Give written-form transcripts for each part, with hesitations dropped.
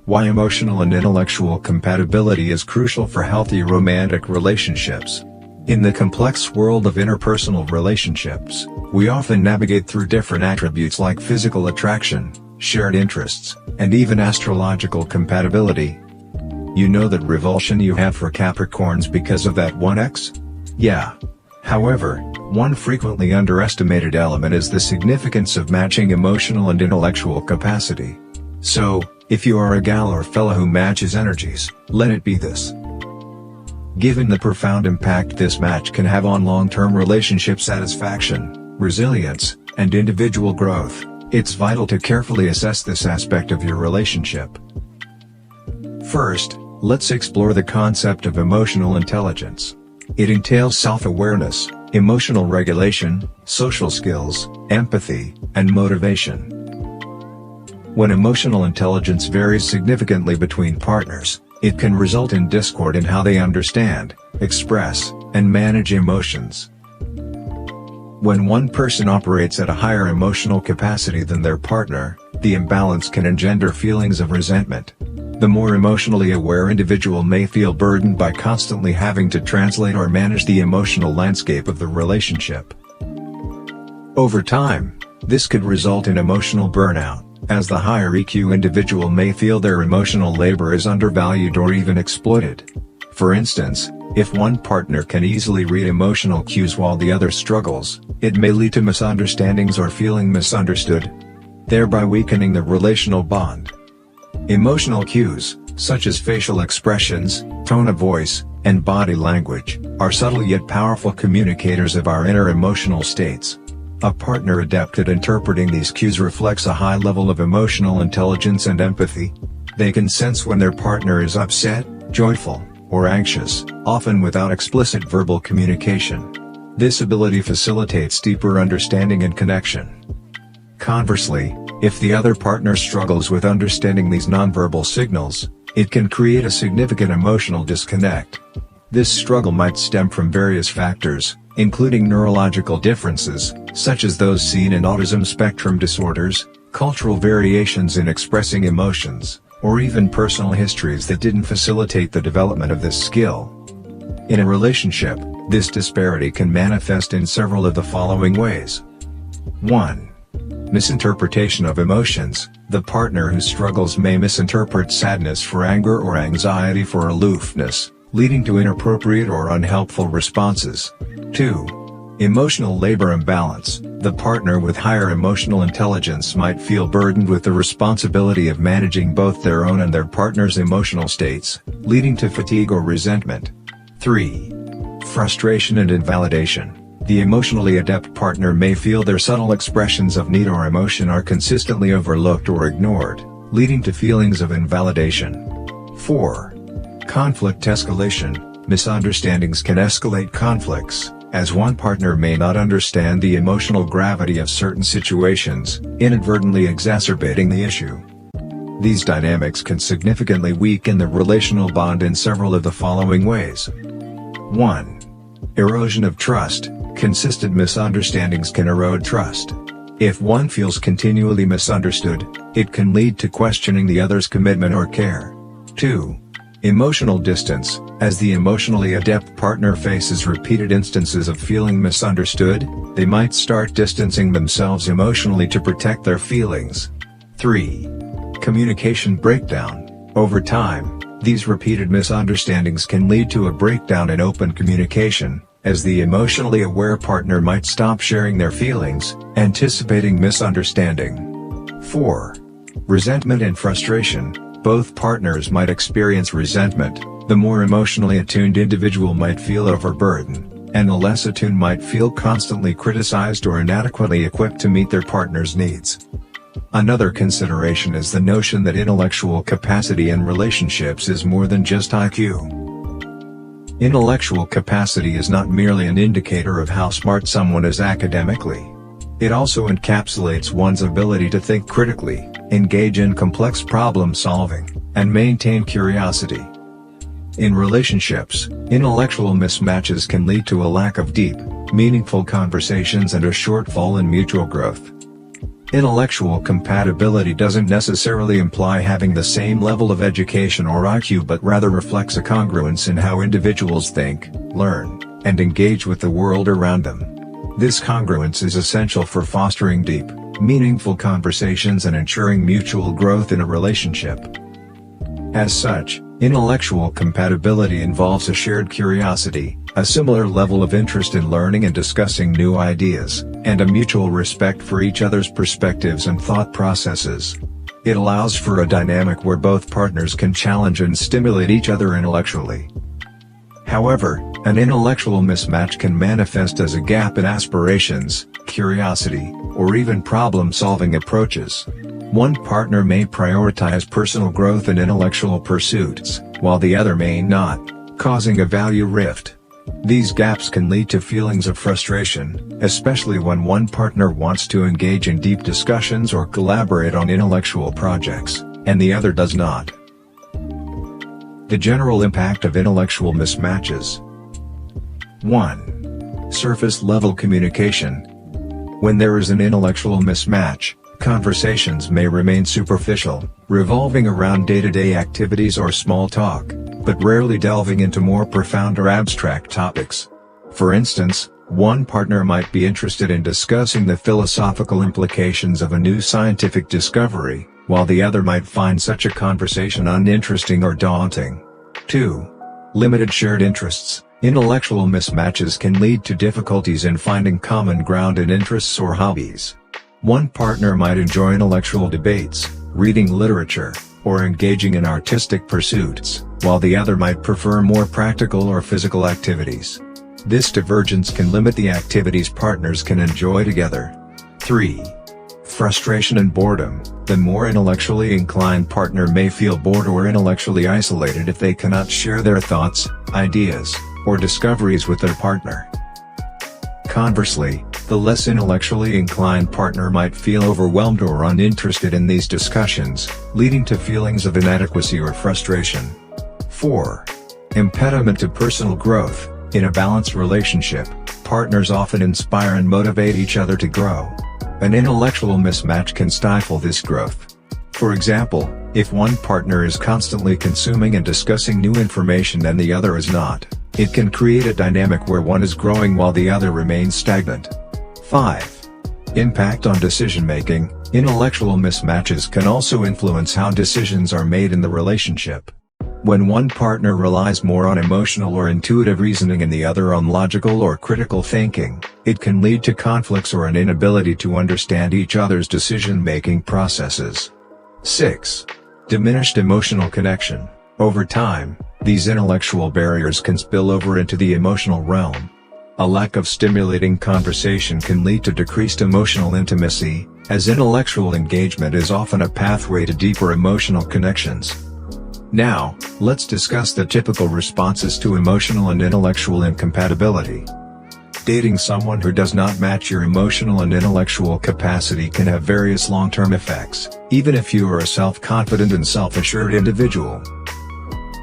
Why emotional and intellectual compatibility is crucial for healthy romantic relationships. In the complex world of interpersonal relationships, we often navigate through different attributes like physical attraction, shared interests, and even astrological compatibility. You know that revulsion you have for Capricorns because of that one X? Yeah. However, one frequently underestimated element is the significance of matching emotional and intellectual capacity. So, if you are a gal or fella who matches energies, let it be this. Given the profound impact this match can have on long-term relationship satisfaction, resilience, and individual growth, it's vital to carefully assess this aspect of your relationship. First, let's explore the concept of emotional intelligence. It entails self-awareness, emotional regulation, social skills, empathy, and motivation. When emotional intelligence varies significantly between partners, it can result in discord in how they understand, express, and manage emotions. When one person operates at a higher emotional capacity than their partner, the imbalance can engender feelings of resentment. The more emotionally aware individual may feel burdened by constantly having to translate or manage the emotional landscape of the relationship. Over time, this could result in emotional burnout, as the higher EQ individual may feel their emotional labor is undervalued or even exploited. For instance, if one partner can easily read emotional cues while the other struggles, it may lead to misunderstandings or feeling misunderstood, thereby weakening the relational bond. Emotional cues, such as facial expressions, tone of voice, and body language, are subtle yet powerful communicators of our inner emotional states. A partner adept at interpreting these cues reflects a high level of emotional intelligence and empathy. They can sense when their partner is upset, joyful, or anxious, often without explicit verbal communication. This ability facilitates deeper understanding and connection. Conversely, if the other partner struggles with understanding these nonverbal signals, it can create a significant emotional disconnect. This struggle might stem from various factors, including neurological differences, such as those seen in autism spectrum disorders, cultural variations in expressing emotions, or even personal histories that didn't facilitate the development of this skill. In a relationship, this disparity can manifest in several of the following ways. 1. Misinterpretation of emotions. The partner who struggles may misinterpret sadness for anger or anxiety for aloofness, leading to inappropriate or unhelpful responses. 2. Emotional labor imbalance. The partner with higher emotional intelligence might feel burdened with the responsibility of managing both their own and their partner's emotional states, leading to fatigue or resentment. 3. Frustration and invalidation. The emotionally adept partner may feel their subtle expressions of need or emotion are consistently overlooked or ignored, leading to feelings of invalidation. 4. Conflict escalation. Misunderstandings can escalate conflicts, as one partner may not understand the emotional gravity of certain situations, inadvertently exacerbating the issue. These dynamics can significantly weaken the relational bond in several of the following ways. 1. Erosion of trust. Consistent misunderstandings can erode trust. If one feels continually misunderstood, it can lead to questioning the other's commitment or care. 2. Emotional distance. As the emotionally adept partner faces repeated instances of feeling misunderstood, they might start distancing themselves emotionally to protect their feelings. 3. Communication breakdown. Over time, these repeated misunderstandings can lead to a breakdown in open communication, as the emotionally aware partner might stop sharing their feelings, anticipating misunderstanding. 4. Resentment and frustration. Both partners might experience resentment. The more emotionally attuned individual might feel overburdened, and the less attuned might feel constantly criticized or inadequately equipped to meet their partner's needs. Another consideration is the notion that intellectual capacity in relationships is more than just IQ. Intellectual capacity is not merely an indicator of how smart someone is academically. It also encapsulates one's ability to think critically, engage in complex problem solving, and maintain curiosity. In relationships, intellectual mismatches can lead to a lack of deep, meaningful conversations and a shortfall in mutual growth. Intellectual compatibility doesn't necessarily imply having the same level of education or IQ, but rather reflects a congruence in how individuals think, learn, and engage with the world around them. This congruence is essential for fostering deep, meaningful conversations and ensuring mutual growth in a relationship. As such, intellectual compatibility involves a shared curiosity, a similar level of interest in learning and discussing new ideas, and a mutual respect for each other's perspectives and thought processes. It allows for a dynamic where both partners can challenge and stimulate each other intellectually. However, an intellectual mismatch can manifest as a gap in aspirations, curiosity, or even problem-solving approaches. One partner may prioritize personal growth and intellectual pursuits, while the other may not, causing a value rift. These gaps can lead to feelings of frustration, especially when one partner wants to engage in deep discussions or collaborate on intellectual projects, and the other does not. The general impact of intellectual mismatches. 1. Surface-level communication. When there is an intellectual mismatch, conversations may remain superficial, revolving around day-to-day activities or small talk, but rarely delving into more profound or abstract topics. For instance, one partner might be interested in discussing the philosophical implications of a new scientific discovery, while the other might find such a conversation uninteresting or daunting. 2. Limited shared interests. Intellectual mismatches can lead to difficulties in finding common ground in interests or hobbies. One partner might enjoy intellectual debates, reading literature, or engaging in artistic pursuits, while the other might prefer more practical or physical activities. This divergence can limit the activities partners can enjoy together. 3. Frustration and boredom. The more intellectually inclined partner may feel bored or intellectually isolated if they cannot share their thoughts, ideas, or discoveries with their partner. Conversely, the less intellectually inclined partner might feel overwhelmed or uninterested in these discussions, leading to feelings of inadequacy or frustration. 4. Impediment to personal growth. In a balanced relationship, partners often inspire and motivate each other to grow. An intellectual mismatch can stifle this growth. For example, if one partner is constantly consuming and discussing new information and the other is not, it can create a dynamic where one is growing while the other remains stagnant. 5. Impact on decision-making. Intellectual mismatches can also influence how decisions are made in the relationship. When one partner relies more on emotional or intuitive reasoning and the other on logical or critical thinking, it can lead to conflicts or an inability to understand each other's decision-making processes. 6. Diminished emotional connection. Over time, these intellectual barriers can spill over into the emotional realm. A lack of stimulating conversation can lead to decreased emotional intimacy, as intellectual engagement is often a pathway to deeper emotional connections. Now, let's discuss the typical responses to emotional and intellectual incompatibility. Dating someone who does not match your emotional and intellectual capacity can have various long-term effects, even if you are a self-confident and self-assured individual.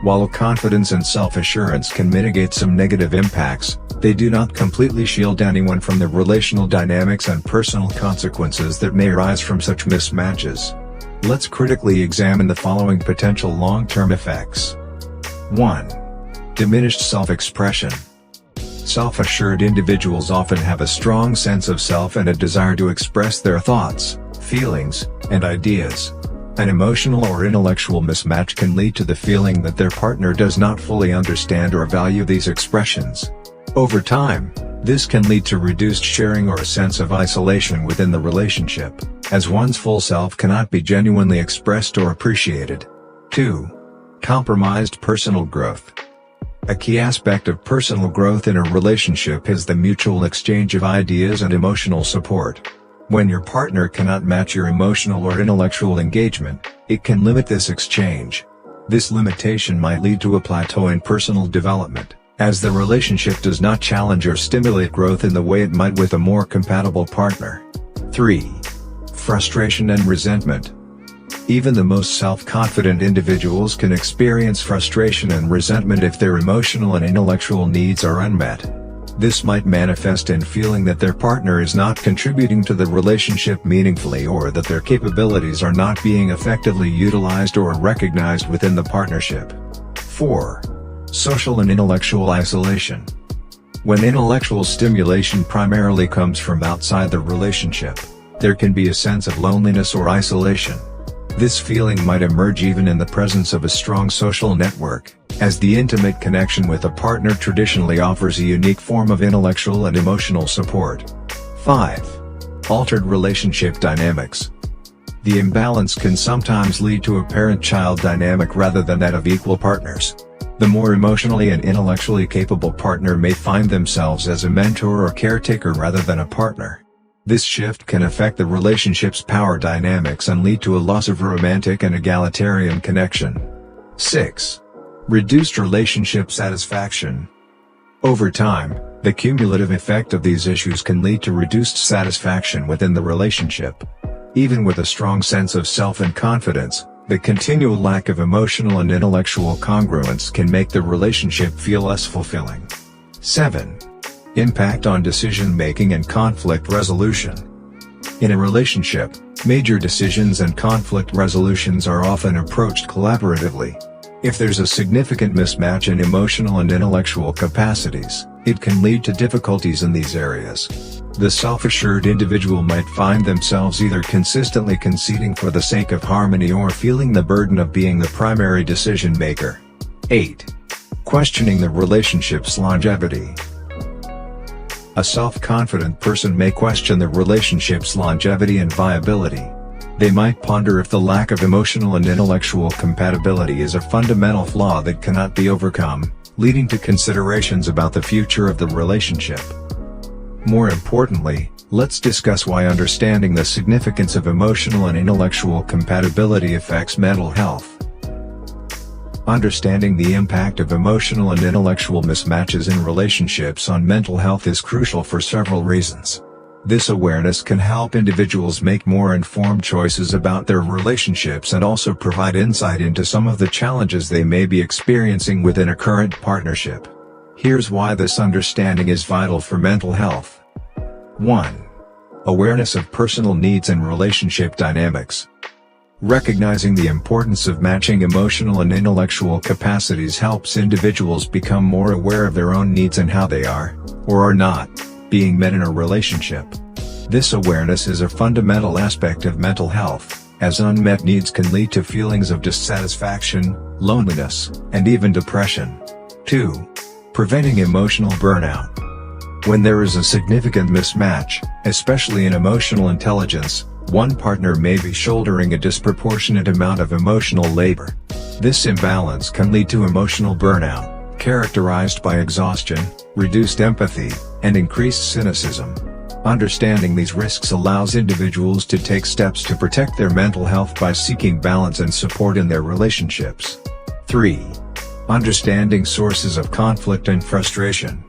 While confidence and self-assurance can mitigate some negative impacts, they do not completely shield anyone from the relational dynamics and personal consequences that may arise from such mismatches. Let's critically examine the following potential long-term effects. 1. Diminished self-expression. Self-assured individuals often have a strong sense of self and a desire to express their thoughts, feelings, and ideas. An emotional or intellectual mismatch can lead to the feeling that their partner does not fully understand or value these expressions. Over time, this can lead to reduced sharing or a sense of isolation within the relationship, as one's full self cannot be genuinely expressed or appreciated. 2. Compromised personal growth. A key aspect of personal growth in a relationship is the mutual exchange of ideas and emotional support. When your partner cannot match your emotional or intellectual engagement, it can limit this exchange. This limitation might lead to a plateau in personal development, as the relationship does not challenge or stimulate growth in the way it might with a more compatible partner. 3. Frustration and resentment. Even the most self-confident individuals can experience frustration and resentment if their emotional and intellectual needs are unmet. This might manifest in feeling that their partner is not contributing to the relationship meaningfully, or that their capabilities are not being effectively utilized or recognized within the partnership. 4. Social and intellectual isolation. When intellectual stimulation primarily comes from outside the relationship, there can be a sense of loneliness or isolation. This feeling might emerge even in the presence of a strong social network, as the intimate connection with a partner traditionally offers a unique form of intellectual and emotional support. 5. Altered relationship dynamics. The imbalance can sometimes lead to a parent-child dynamic rather than that of equal partners. The more emotionally and intellectually capable partner may find themselves as a mentor or caretaker rather than a partner. This shift can affect the relationship's power dynamics and lead to a loss of romantic and egalitarian connection. 6. Reduced relationship satisfaction. Over time, the cumulative effect of these issues can lead to reduced satisfaction within the relationship. Even with a strong sense of self and confidence, the continual lack of emotional and intellectual congruence can make the relationship feel less fulfilling. 7. Impact on decision-making and conflict resolution. In a relationship, major decisions and conflict resolutions are often approached collaboratively. If there's a significant mismatch in emotional and intellectual capacities, it can lead to difficulties in these areas. The self-assured individual might find themselves either consistently conceding for the sake of harmony or feeling the burden of being the primary decision-maker. 8. Questioning the relationship's longevity. A self-confident person may question the relationship's longevity and viability. They might ponder if the lack of emotional and intellectual compatibility is a fundamental flaw that cannot be overcome, leading to considerations about the future of the relationship. More importantly, let's discuss why understanding the significance of emotional and intellectual compatibility affects mental health. Understanding the impact of emotional and intellectual mismatches in relationships on mental health is crucial for several reasons. This awareness can help individuals make more informed choices about their relationships and also provide insight into some of the challenges they may be experiencing within a current partnership. Here's why this understanding is vital for mental health. 1. Awareness of personal needs and relationship dynamics. Recognizing the importance of matching emotional and intellectual capacities helps individuals become more aware of their own needs and how they are, or are not, being met in a relationship. This awareness is a fundamental aspect of mental health, as unmet needs can lead to feelings of dissatisfaction, loneliness, and even depression. 2. Preventing emotional burnout. When there is a significant mismatch, especially in emotional intelligence, one partner may be shouldering a disproportionate amount of emotional labor. This imbalance can lead to emotional burnout, characterized by exhaustion, reduced empathy, and increased cynicism. Understanding these risks allows individuals to take steps to protect their mental health by seeking balance and support in their relationships. 3. Understanding sources of conflict and frustration.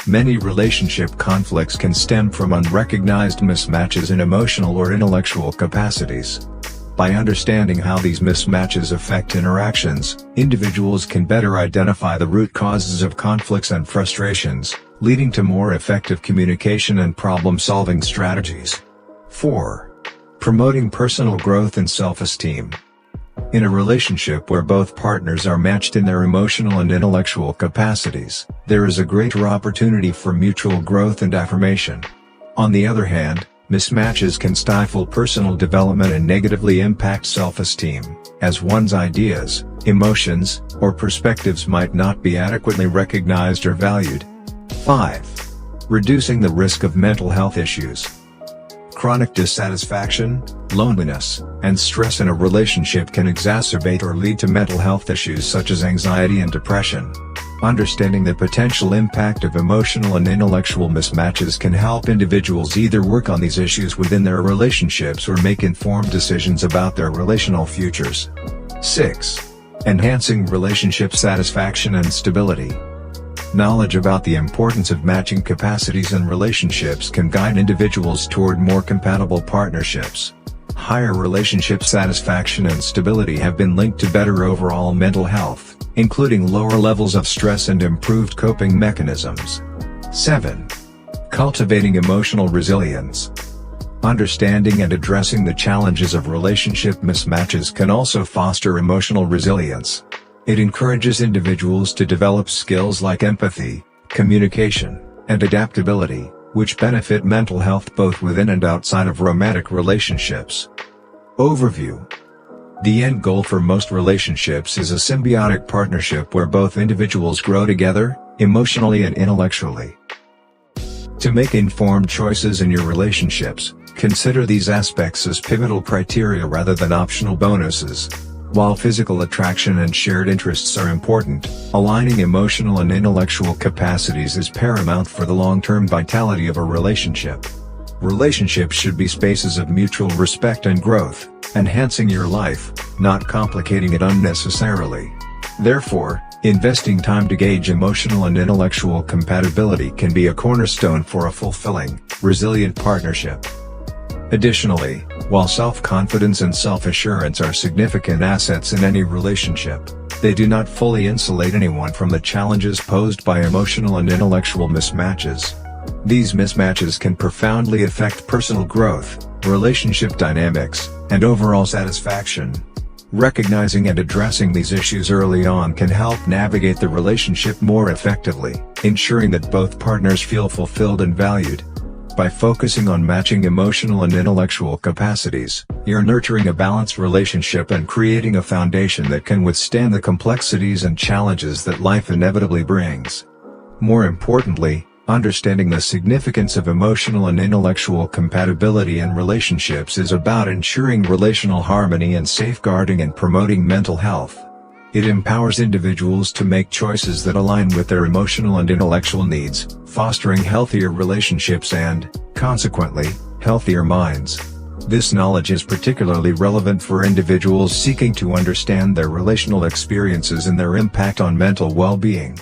Many relationship conflicts can stem from unrecognized mismatches in emotional or intellectual capacities. By understanding how these mismatches affect interactions, individuals can better identify the root causes of conflicts and frustrations, leading to more effective communication and problem-solving strategies. 4. Promoting personal growth and self-esteem. In a relationship where both partners are matched in their emotional and intellectual capacities, there is a greater opportunity for mutual growth and affirmation. On the other hand, mismatches can stifle personal development and negatively impact self-esteem, as one's ideas, emotions, or perspectives might not be adequately recognized or valued. 5. Reducing the risk of mental health issues. Chronic dissatisfaction, loneliness, and stress in a relationship can exacerbate or lead to mental health issues such as anxiety and depression. Understanding the potential impact of emotional and intellectual mismatches can help individuals either work on these issues within their relationships or make informed decisions about their relational futures. 6. Enhancing relationship satisfaction and stability. Knowledge about the importance of matching capacities in relationships can guide individuals toward more compatible partnerships. Higher relationship satisfaction and stability have been linked to better overall mental health, including lower levels of stress and improved coping mechanisms. 7. Cultivating emotional resilience. Understanding and addressing the challenges of relationship mismatches can also foster emotional resilience. It encourages individuals to develop skills like empathy, communication, and adaptability, which benefit mental health both within and outside of romantic relationships. Overview. The end goal for most relationships is a symbiotic partnership where both individuals grow together, emotionally and intellectually. To make informed choices in your relationships, consider these aspects as pivotal criteria rather than optional bonuses. While physical attraction and shared interests are important, aligning emotional and intellectual capacities is paramount for the long-term vitality of a relationship. Relationships should be spaces of mutual respect and growth, enhancing your life, not complicating it unnecessarily. Therefore, investing time to gauge emotional and intellectual compatibility can be a cornerstone for a fulfilling, resilient partnership. Additionally, while self-confidence and self-assurance are significant assets in any relationship, they do not fully insulate anyone from the challenges posed by emotional and intellectual mismatches. These mismatches can profoundly affect personal growth, relationship dynamics, and overall satisfaction. Recognizing and addressing these issues early on can help navigate the relationship more effectively, ensuring that both partners feel fulfilled and valued. By focusing on matching emotional and intellectual capacities, you're nurturing a balanced relationship and creating a foundation that can withstand the complexities and challenges that life inevitably brings. More importantly, understanding the significance of emotional and intellectual compatibility in relationships is about ensuring relational harmony and safeguarding and promoting mental health. It empowers individuals to make choices that align with their emotional and intellectual needs, fostering healthier relationships and, consequently, healthier minds. This knowledge is particularly relevant for individuals seeking to understand their relational experiences and their impact on mental well-being.